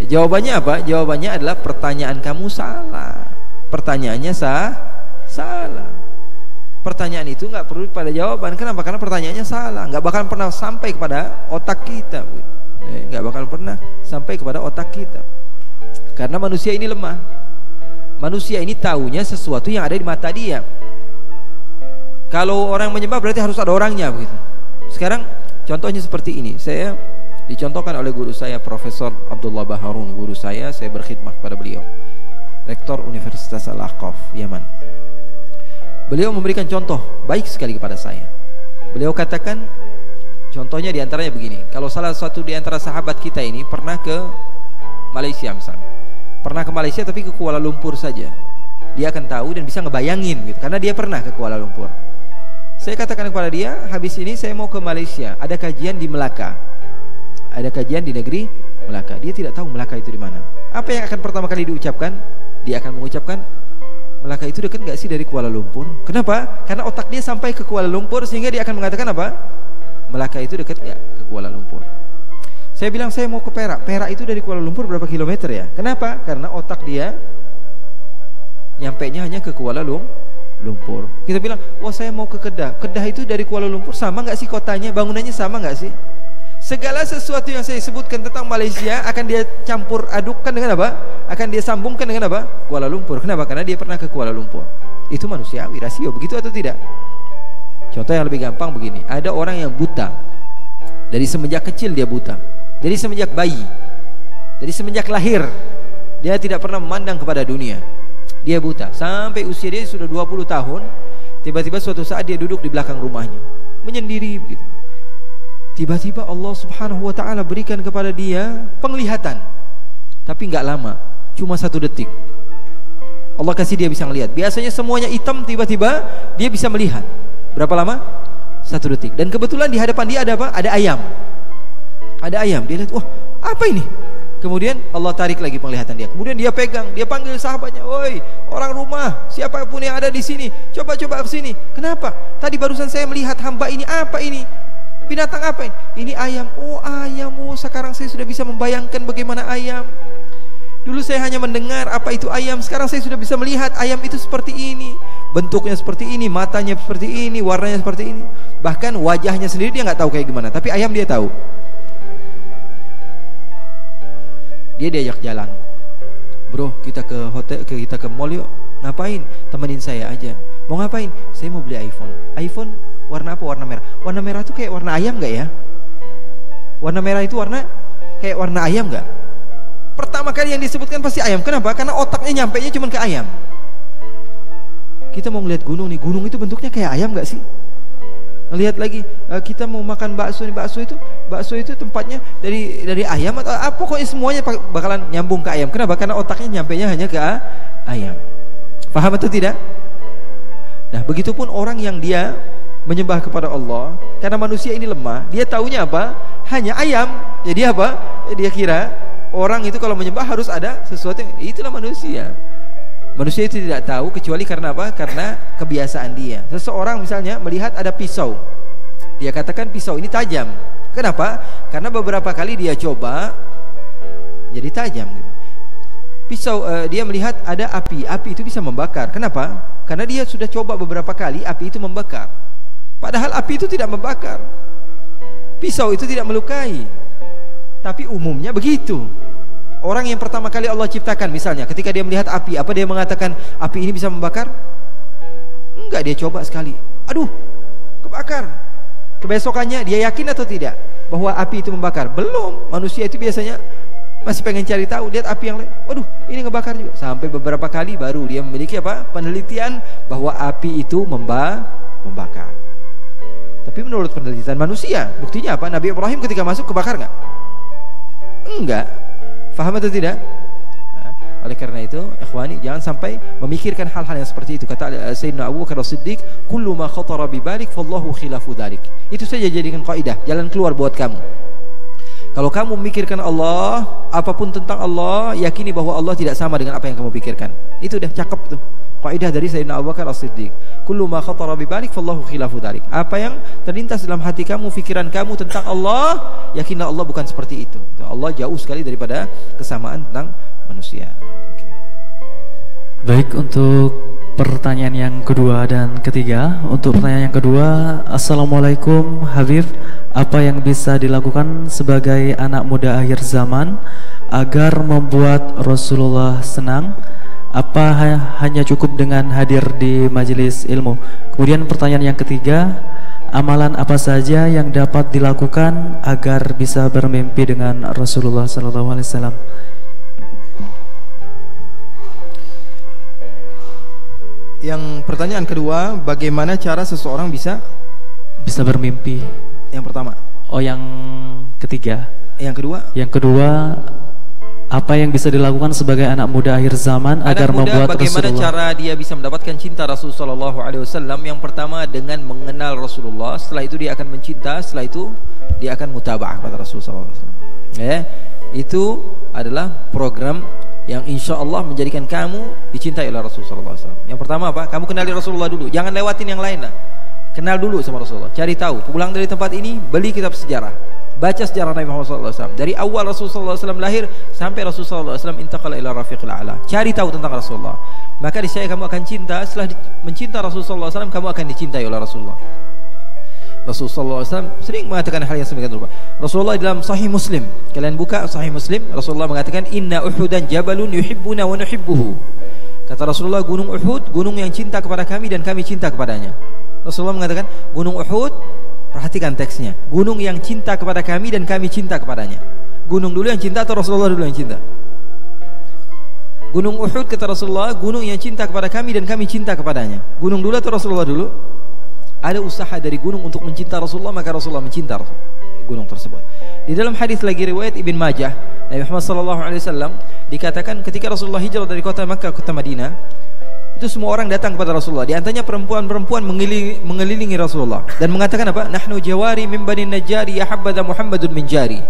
Jawabannya apa? Jawabannya adalah pertanyaan kamu salah. Pertanyaannya salah. Pertanyaan itu nggak perlu pada jawaban. Kenapa? Karena pertanyaannya salah. Nggak bakal pernah sampai kepada otak kita. Nggak bakal pernah sampai kepada otak kita. Karena manusia ini lemah. Manusia ini taunya sesuatu yang ada di mata dia. Kalau orang menyembah berarti harus ada orangnya begitu. Sekarang contohnya seperti ini. Saya dicontohkan oleh guru saya, Profesor Abdullah Baharun. Guru saya berkhidmat kepada beliau, Rektor Universitas Al-Ahqaf, Yaman. Beliau memberikan contoh baik sekali kepada saya. Beliau katakan, contohnya diantaranya begini. Kalau salah satu diantara sahabat kita ini pernah ke Malaysia misalnya, pernah ke Malaysia tapi ke Kuala Lumpur saja, dia akan tahu dan bisa ngebayangin gitu, karena dia pernah ke Kuala Lumpur. Saya katakan kepada dia, habis ini saya mau ke Malaysia, ada kajian di Melaka, ada kajian di negeri Melaka. Dia tidak tahu Melaka itu di mana. Apa yang akan pertama kali diucapkan? Dia akan mengucapkan, Melaka itu dekat nggak sih dari Kuala Lumpur? Kenapa? Karena otak dia sampai ke Kuala Lumpur sehingga dia akan mengatakan apa? Melaka itu dekat nggak ke Kuala Lumpur? Saya bilang saya mau ke Perak. Perak itu dari Kuala Lumpur berapa kilometer ya? Kenapa? Karena otak dia nyampainya hanya ke Kuala Lumpur. Kita bilang, wah saya mau ke Kedah. Kedah itu dari Kuala Lumpur sama nggak sih kotanya? Bangunannya sama nggak sih? Segala sesuatu yang saya sebutkan tentang Malaysia akan dia campur adukkan dengan apa? Akan dia sambungkan dengan apa? Kuala Lumpur. Kenapa? Karena dia pernah ke Kuala Lumpur. Itu manusiawi, rasio, begitu atau tidak? Contoh yang lebih gampang begini, ada orang yang buta. Dari semenjak kecil dia buta. Dari semenjak bayi. Dari semenjak lahir dia tidak pernah memandang kepada dunia. Dia buta sampai usia dia sudah 20 tahun. Tiba-tiba suatu saat dia duduk di belakang rumahnya menyendiri begitu. Tiba-tiba Allah subhanahu wa ta'ala berikan kepada dia penglihatan. Tapi nggak lama, cuma 1 detik. Allah kasih dia bisa melihat. Biasanya semuanya hitam, tiba-tiba dia bisa melihat. Berapa lama? 1 detik. Dan kebetulan di hadapan dia ada apa? Ada ayam. Ada ayam. Dia lihat, wah apa ini? Kemudian Allah tarik lagi penglihatan dia. Kemudian dia pegang, dia panggil sahabatnya, "Woi, orang rumah, siapapun yang ada di sini, coba-coba ke sini." Kenapa? Tadi barusan saya melihat hamba ini, apa ini? Binatang apa ini? Ini ayam. Oh ayam, oh sekarang saya sudah bisa membayangkan bagaimana ayam. Dulu saya hanya mendengar apa itu ayam, sekarang saya sudah bisa melihat ayam itu seperti ini. Bentuknya seperti ini, matanya seperti ini, warnanya seperti ini. Bahkan wajahnya sendiri dia nggak tahu kayak gimana, tapi ayam dia tahu. Dia diajak jalan. Bro, kita ke hotel, kita ke mall yuk. Ngapain? Temenin saya aja. Mau ngapain? Saya mau beli iPhone. iPhone warna apa? Warna merah. Warna merah itu kayak warna ayam nggak ya? Warna merah itu warna kayak warna ayam nggak? Pertama kali yang disebutkan pasti ayam. Kenapa? Karena otaknya nyampenya cuma ke ayam. Kita mau ngeliat gunung nih. Gunung itu bentuknya kayak ayam nggak sih? Lihat lagi, kita mau makan bakso nih. Bakso itu tempatnya dari ayam atau apa? Pokoknya semuanya bakalan nyambung ke ayam. Kenapa? Karena otaknya nyampenya hanya ke ayam. Paham atau tidak? Nah, begitupun orang yang dia menyembah kepada Allah, karena manusia ini lemah, dia taunya apa? Hanya ayam. Jadi apa? Dia kira orang itu kalau menyembah harus ada sesuatu. Itulah manusia. Manusia itu tidak tahu kecuali karena apa? Karena kebiasaan dia. Seseorang misalnya melihat ada pisau, dia katakan pisau ini tajam. Kenapa? Karena beberapa kali dia coba jadi tajam gitu. Pisau, dia melihat ada api itu bisa membakar. Kenapa? Karena dia sudah coba beberapa kali api itu membakar. Padahal api itu tidak membakar. Pisau itu tidak melukai. Tapi umumnya begitu. Orang yang pertama kali Allah ciptakan misalnya, ketika dia melihat api, apa dia mengatakan api ini bisa membakar? Enggak, dia coba sekali. Aduh, kebakar. Kebesokannya dia yakin atau tidak bahwa api itu membakar? Belum. Manusia itu biasanya masih pengen cari tahu, lihat api yang lain. Waduh, ini ngebakar juga. Sampai beberapa kali baru dia memiliki apa? Penelitian bahwa api itu membakar. Tapi menurut penelitian manusia, buktinya apa? Nabi Ibrahim ketika masuk kebakar nggak? Enggak. Faham atau tidak? Nah, oleh karena itu, ikhwani, jangan sampai memikirkan hal-hal yang seperti itu. Kata Sayyidina Abu Bakar As-Siddiq, "Kullu ma khatara bi balik fallahu khilafu dzalik." Itu saja jadikan kaidah, jalan keluar buat kamu. Kalau kamu memikirkan Allah, apapun tentang Allah, yakini bahwa Allah tidak sama dengan apa yang kamu pikirkan. Itu udah cakep tuh. Kaidah dari Sayyidina Abu Bakar As-Siddiq. Kullu ma khatara bi balik fallahu khilafu dzalik. Apa yang terlintas dalam hati kamu, pikiran kamu tentang Allah, yakinlah Allah bukan seperti itu. Allah jauh sekali daripada kesamaan tentang manusia. Okay. Baik, untuk pertanyaan yang kedua dan ketiga. Untuk pertanyaan yang kedua, Assalamualaikum Habib, apa yang bisa dilakukan sebagai anak muda akhir zaman agar membuat Rasulullah senang? Apa hanya cukup dengan hadir di majelis ilmu? Kemudian pertanyaan yang ketiga, amalan apa saja yang dapat dilakukan agar bisa bermimpi dengan Rasulullah SAW? Yang pertanyaan kedua, bagaimana cara seseorang bisa bermimpi? Yang pertama. Oh, yang ketiga. Yang kedua. Yang kedua, apa yang bisa dilakukan sebagai anak muda akhir zaman agar membuat bagaimana Rasulullah? Cara dia bisa mendapatkan cinta Rasulullah SAW? Yang pertama dengan mengenal Rasulullah. Setelah itu dia akan mencinta. Setelah itu dia akan mutaba'ah kepada Rasulullah SAW. Itu adalah program yang insya Allah menjadikan kamu dicintai oleh Rasulullah SAW. Yang pertama apa? Kamu kenali Rasulullah dulu. Jangan lewatin yang lain lah. Kenal dulu sama Rasulullah. Cari tahu. Pulang dari tempat ini, beli kitab sejarah. Baca sejarah Nabi Muhammad SAW dari awal Rasulullah SAW lahir sampai Rasulullah SAW intaqala ila rafiqil a'la. Cari tahu tentang Rasulullah. maka niscaya kamu akan cinta. Setelah mencinta Rasulullah SAW, kamu akan dicintai oleh Rasulullah. Rasulullah SAW sering mengatakan hal yang semikian rupa. Rasulullah dalam Sahih Muslim, kalian buka Sahih Muslim, Rasulullah mengatakan, Inna Uhudan jabalun yuhibbuna wa nuhibbuhu. Kata Rasulullah, gunung Uhud, gunung yang cinta kepada kami dan kami cinta kepadanya. Rasulullah mengatakan, gunung Uhud, perhatikan teksnya, gunung yang cinta kepada kami dan kami cinta kepadanya. Gunung dulu yang cinta atau Rasulullah dulu yang cinta? Gunung Uhud, kata Rasulullah, gunung yang cinta kepada kami dan kami cinta kepadanya. Gunung dulu atau Rasulullah dulu? Ada usaha dari gunung untuk mencinta Rasulullah, maka Rasulullah mencinta gunung tersebut. Di dalam hadis lagi riwayat Ibn Majah, Nabi Muhammad SAW dikatakan ketika Rasulullah hijrah dari kota Makkah ke kota Madinah, itu semua orang datang kepada Rasulullah. Di antaranya perempuan-perempuan mengelilingi Rasulullah dan mengatakan apa? Nahnu jawari min bani Najjari ya habbadha Muhammadun min jari.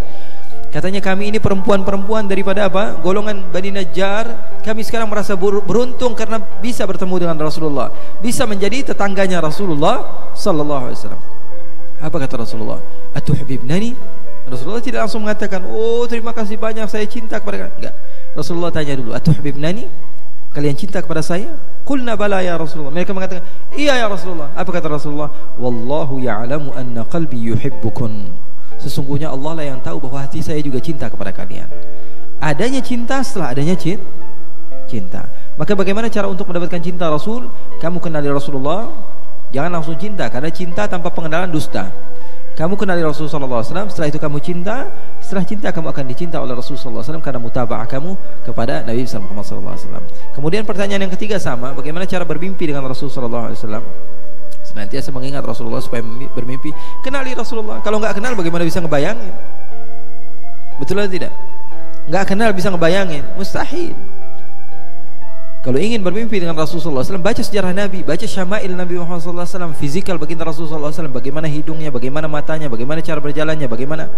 Katanya kami ini perempuan-perempuan daripada apa? Golongan Bani Najjar. Kami sekarang merasa beruntung karena bisa bertemu dengan Rasulullah, bisa menjadi tetangganya Rasulullah sallallahu alaihi wasallam. Apa kata Rasulullah? Atuhibnani? Rasulullah tidak langsung mengatakan, "Oh, terima kasih banyak, saya cinta kepada kalian." Enggak. Rasulullah tanya dulu, "Atuhibnani? Kalian cinta kepada saya?" Qulna bala ya Rasulullah. Mereka mengatakan, "Iya ya Rasulullah." Apa kata Rasulullah? "Wallahu ya'lamu anna qalbi yuhibbukun." Sesungguhnya Allah lah yang tahu bahwa hati saya juga cinta kepada kalian. Adanya cinta setelah adanya cinta. Maka bagaimana cara untuk mendapatkan cinta Rasul? Kamu kenali Rasulullah, jangan langsung cinta, karena cinta tanpa pengenalan dusta. Kamu kenali Rasulullah SAW, setelah itu kamu cinta. Setelah cinta kamu akan dicinta oleh Rasulullah SAW karena mutaba'ah kamu kepada Nabi Muhammad SAW. Kemudian pertanyaan yang ketiga sama, bagaimana cara bermimpi dengan Rasulullah SAW? Senantiasa mengingat Rasulullah supaya bermimpi. Kenali Rasulullah. Kalau nggak kenal bagaimana bisa ngebayangin? Betul atau tidak? Nggak kenal bisa ngebayangin? Mustahil. Kalau ingin bermimpi dengan Rasulullah SAW, baca sejarah Nabi, baca syama'il Nabi Muhammad SAW, fizikal baginda Rasulullah SAW, bagaimana hidungnya, bagaimana matanya, bagaimana cara berjalannya, bagaimana,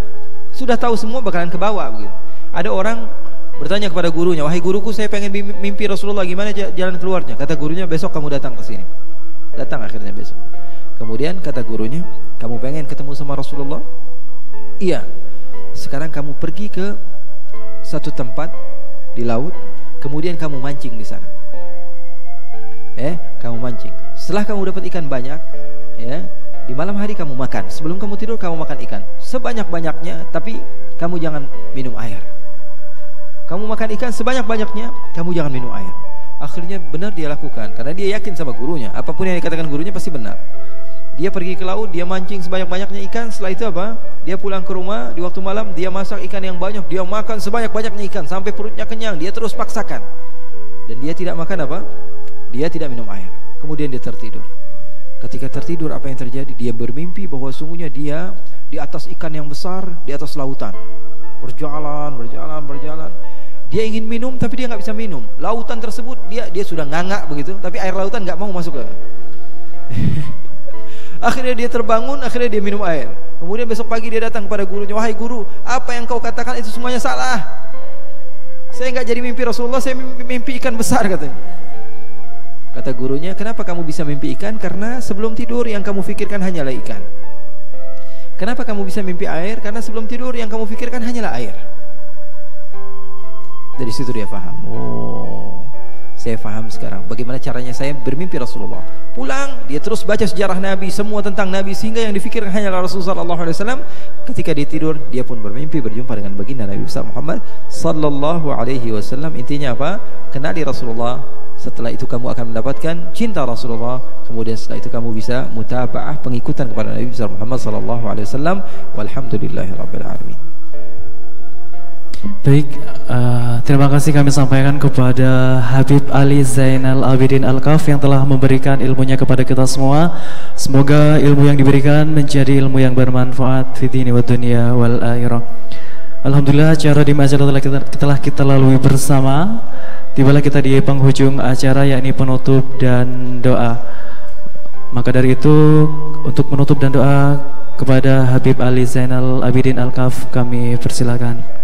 sudah tahu semua bakalan ke bawah begitu. Ada orang bertanya kepada gurunya, "Wahai guruku, saya pengen mimpi Rasulullah, gimana jalan keluarnya?" Kata gurunya, "Besok kamu datang ke sini." Datang akhirnya besok. Kemudian kata gurunya, "Kamu pengen ketemu sama Rasulullah?" "Iya." "Sekarang kamu pergi ke satu tempat di laut, kemudian kamu mancing di sana. Kamu mancing. Setelah kamu dapat ikan banyak, di malam hari kamu makan. Sebelum kamu tidur kamu makan ikan sebanyak-banyaknya, tapi kamu jangan minum air. Kamu makan ikan sebanyak-banyaknya, kamu jangan minum air." Akhirnya benar dia lakukan, karena dia yakin sama gurunya, apapun yang dikatakan gurunya pasti benar. Dia pergi ke laut, dia mancing sebanyak-banyaknya ikan. Setelah itu apa? Dia pulang ke rumah di waktu malam, dia masak ikan yang banyak, dia makan sebanyak-banyaknya ikan sampai perutnya kenyang. Dia terus paksakan, dan dia tidak makan apa? Dia tidak minum air. Kemudian dia tertidur. Ketika tertidur, apa yang terjadi? Dia bermimpi bahwa sungguhnya dia di atas ikan yang besar, di atas lautan, berjalan. Dia ingin minum tapi dia nggak bisa minum. Lautan tersebut dia sudah ngangak begitu, tapi air lautan nggak mau masuk ke. Akhirnya dia terbangun, akhirnya dia minum air. Kemudian besok pagi dia datang kepada gurunya, "Wahai guru, apa yang kau katakan itu semuanya salah. Saya nggak jadi mimpi Rasulullah, saya mimpi ikan besar," katanya. Kata gurunya, "Kenapa kamu bisa mimpi ikan? Karena sebelum tidur yang kamu pikirkan hanyalah ikan. Kenapa kamu bisa mimpi air? Karena sebelum tidur yang kamu pikirkan hanyalah air." Dari situ dia paham. Oh, saya paham sekarang bagaimana caranya saya bermimpi Rasulullah. Pulang, dia terus baca sejarah Nabi, semua tentang Nabi, sehingga yang difikirkan hanyalah Rasulullah SAW. Ketika dia tidur, dia pun bermimpi berjumpa dengan baginda Nabi Muhammad sallallahu alaihi wasallam. Intinya apa? Kenali Rasulullah. Setelah itu kamu akan mendapatkan cinta Rasulullah. Kemudian setelah itu kamu bisa mutaba'ah, pengikutan kepada Nabi Muhammad sallallahu alaihi wasallam. Walhamdulillahirabbil alamin. Baik, terima kasih kami sampaikan kepada Habib Ali Zainal Abidin Al-Kaf yang telah memberikan ilmunya kepada kita semua. Semoga ilmu yang diberikan menjadi ilmu yang bermanfaat fi dini wa dunya wal akhirah. Alhamdulillah, acara di majalah telah kita lalui bersama. Tibalah kita di penghujung acara, yakni penutup dan doa. Maka dari itu, untuk menutup dan doa kepada Habib Ali Zainal Abidin Al-Kaf kami persilakan.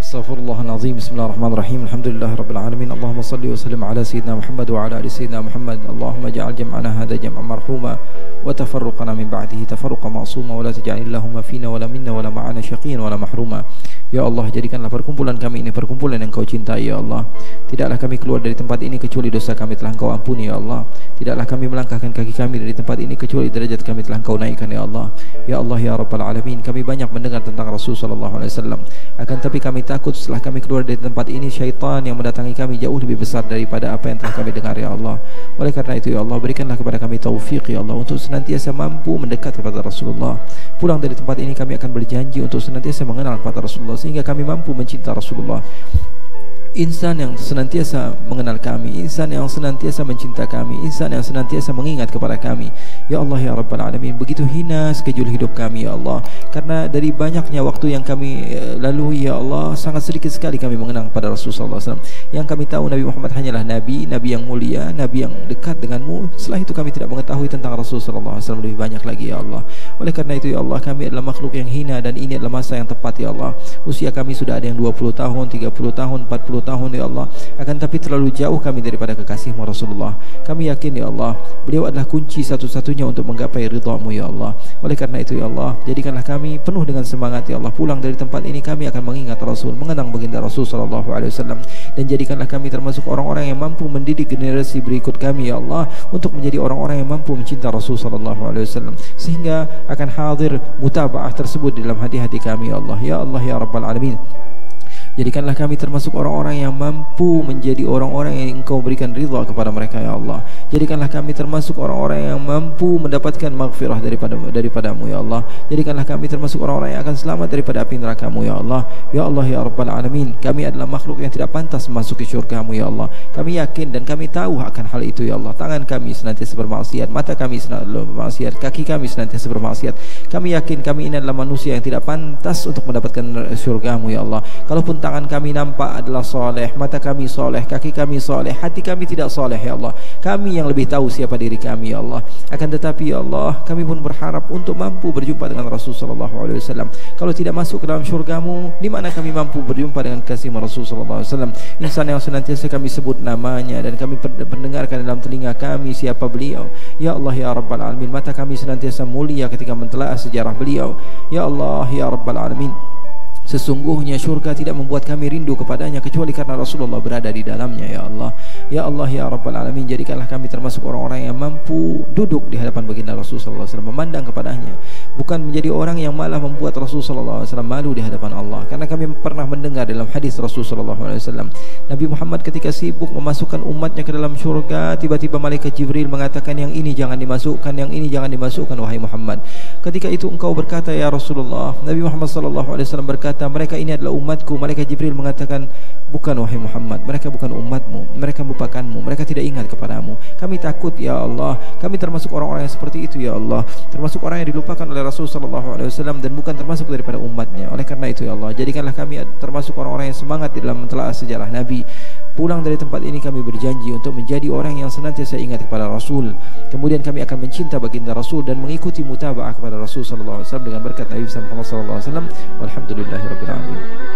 Astaghfirullahaladzim. Bismillahirrahmanirrahim. Alhamdulillahirabbil alamin. Allahumma salli wa sallim ala sayyidina Muhammad wa ala ali sayyidina Muhammad. Allahumma ja'al jam'ana hadha jam'an marhuma wa tafarruqana min ba'dihi tafarruqan ma'suma wa la taj'al illahumma fina wa la minna wa la ma'ana syaqiyan wa la mahruma. Ya Allah, jadikanlah perkumpulan kami ini perkumpulan yang Kau cintai ya Allah. Tidaklah kami keluar dari tempat ini kecuali dosa kami telah Engkau ampuni ya Allah. Tidaklah kami melangkahkan kaki kami dari tempat ini kecuali derajat kami telah Engkau naikkan ya Allah. Ya Allah ya Rabbal Alamin, kami banyak mendengar tentang Rasul sallallahu alaihi wasallam, akan tapi kami takut setelah kami keluar dari tempat ini syaitan yang mendatangi kami jauh lebih besar daripada apa yang telah kami dengar ya Allah. Oleh karena itu ya Allah, berikanlah kepada kami taufik ya Allah untuk senantiasa mampu mendekat kepada Rasulullah. Pulang dari tempat ini kami akan berjanji untuk senantiasa mengenal kepada Rasulullah sehingga kami mampu mencinta Rasulullah. Insan yang senantiasa mengenal kami, insan yang senantiasa mencinta kami, insan yang senantiasa mengingat kepada kami. Ya Allah ya Rabbal Alamin, begitu hina schedule hidup kami ya Allah, karena dari banyaknya waktu yang kami lalui ya Allah, sangat sedikit sekali kami mengenang pada Rasulullah SAW. Yang kami tahu Nabi Muhammad hanyalah Nabi, Nabi yang mulia, Nabi yang dekat denganmu. Setelah itu kami tidak mengetahui tentang Rasulullah SAW lebih banyak lagi ya Allah. Oleh karena itu ya Allah, kami adalah makhluk yang hina dan ini adalah masa yang tepat ya Allah. Usia kami sudah ada yang 20 tahun, 30 tahun, 40 tahun ya Allah, akan tapi terlalu jauh kami daripada kekasih-Mu Rasulullah. Kami yakin ya Allah, beliau adalah kunci satu-satunya untuk menggapai ridha-Mu ya Allah. Oleh karena itu ya Allah, jadikanlah kami penuh dengan semangat ya Allah. Pulang dari tempat ini kami akan mengingat Rasul, mengenang baginda Rasul sallallahu alaihi wasallam, dan jadikanlah kami termasuk orang-orang yang mampu mendidik generasi berikut kami ya Allah untuk menjadi orang-orang yang mampu mencinta Rasul sallallahu alaihi wasallam, sehingga akan hadir mutabaah tersebut di dalam hati-hati kami ya Allah. Ya Allah ya Rabbal Alamin, jadikanlah kami termasuk orang-orang yang mampu menjadi orang-orang yang Engkau berikan ridha kepada mereka ya Allah. Jadikanlah kami termasuk orang-orang yang mampu mendapatkan maghfirah daripada-Mu ya Allah. Jadikanlah kami termasuk orang-orang yang akan selamat daripada api neraka-Mu ya Allah. Ya Allah ya Rabbal Alamin, kami adalah makhluk yang tidak pantas memasuki syurga-Mu ya Allah. Kami yakin dan kami tahu akan hal itu ya Allah. Tangan kami senantiasa bermaksiat, mata kami senantiasa bermaksiat, kaki kami senantiasa bermaksiat. Kami yakin kami ini adalah manusia yang tidak pantas untuk mendapatkan syurga-Mu ya Allah. Kalaupun tangan kami nampak adalah soleh, mata kami soleh, kaki kami soleh, hati kami tidak soleh ya Allah. Kami yang lebih tahu siapa diri kami ya Allah. Akan tetapi ya Allah, kami pun berharap untuk mampu berjumpa dengan Rasulullah sallallahu alaihi wasallam. Kalau tidak masuk ke dalam syurga-Mu, di mana kami mampu berjumpa dengan kasih Rasul sallallahu alaihi wasallam? Insan yang senantiasa kami sebut namanya dan kami mendengarkan dalam telinga kami siapa beliau. Ya Allah ya Rabbal Alamin, mata kami senantiasa mulia ketika mentelaah sejarah beliau. Ya Allah ya Rabbal Alamin, sesungguhnya syurga tidak membuat kami rindu kepadanya kecuali karena Rasulullah berada di dalamnya ya Allah. Ya Allah ya Rabbal Alamin, jadikanlah kami termasuk orang-orang yang mampu duduk di hadapan baginda Rasulullah SAW, memandang kepadanya, bukan menjadi orang yang malah membuat Rasulullah SAW malu di hadapan Allah. Karena kami pernah mendengar dalam hadis Rasulullah SAW, Nabi Muhammad ketika sibuk memasukkan umatnya ke dalam syurga, tiba-tiba malaikat Jibril mengatakan, yang ini jangan dimasukkan, yang ini jangan dimasukkan wahai Muhammad. Ketika itu engkau berkata ya Rasulullah, Nabi Muhammad SAW berkata, mereka ini adalah umatku. Malaikat Jibril mengatakan, bukan wahai Muhammad, mereka bukan umatmu, mereka merupakanmu, mereka tidak ingat kepadamu. Kami takut ya Allah, kami termasuk orang-orang yang seperti itu ya Allah, termasuk orang yang dilupakan oleh Rasul sallallahu alaihi wasallam dan bukan termasuk daripada umatnya. Oleh karena itu ya Allah, jadikanlah kami termasuk orang-orang yang semangat di dalam mentelaah sejarah Nabi. Pulang dari tempat ini kami berjanji untuk menjadi orang yang senantiasa ingat kepada Rasul. Kemudian kami akan mencinta baginda Rasul dan mengikuti mutabaah kepada Rasul sallallahu alaihi wasallam dengan berkat Nabi Muhammad sallallahu alaihi wasallam. Walhamdulillahirabbil alamin.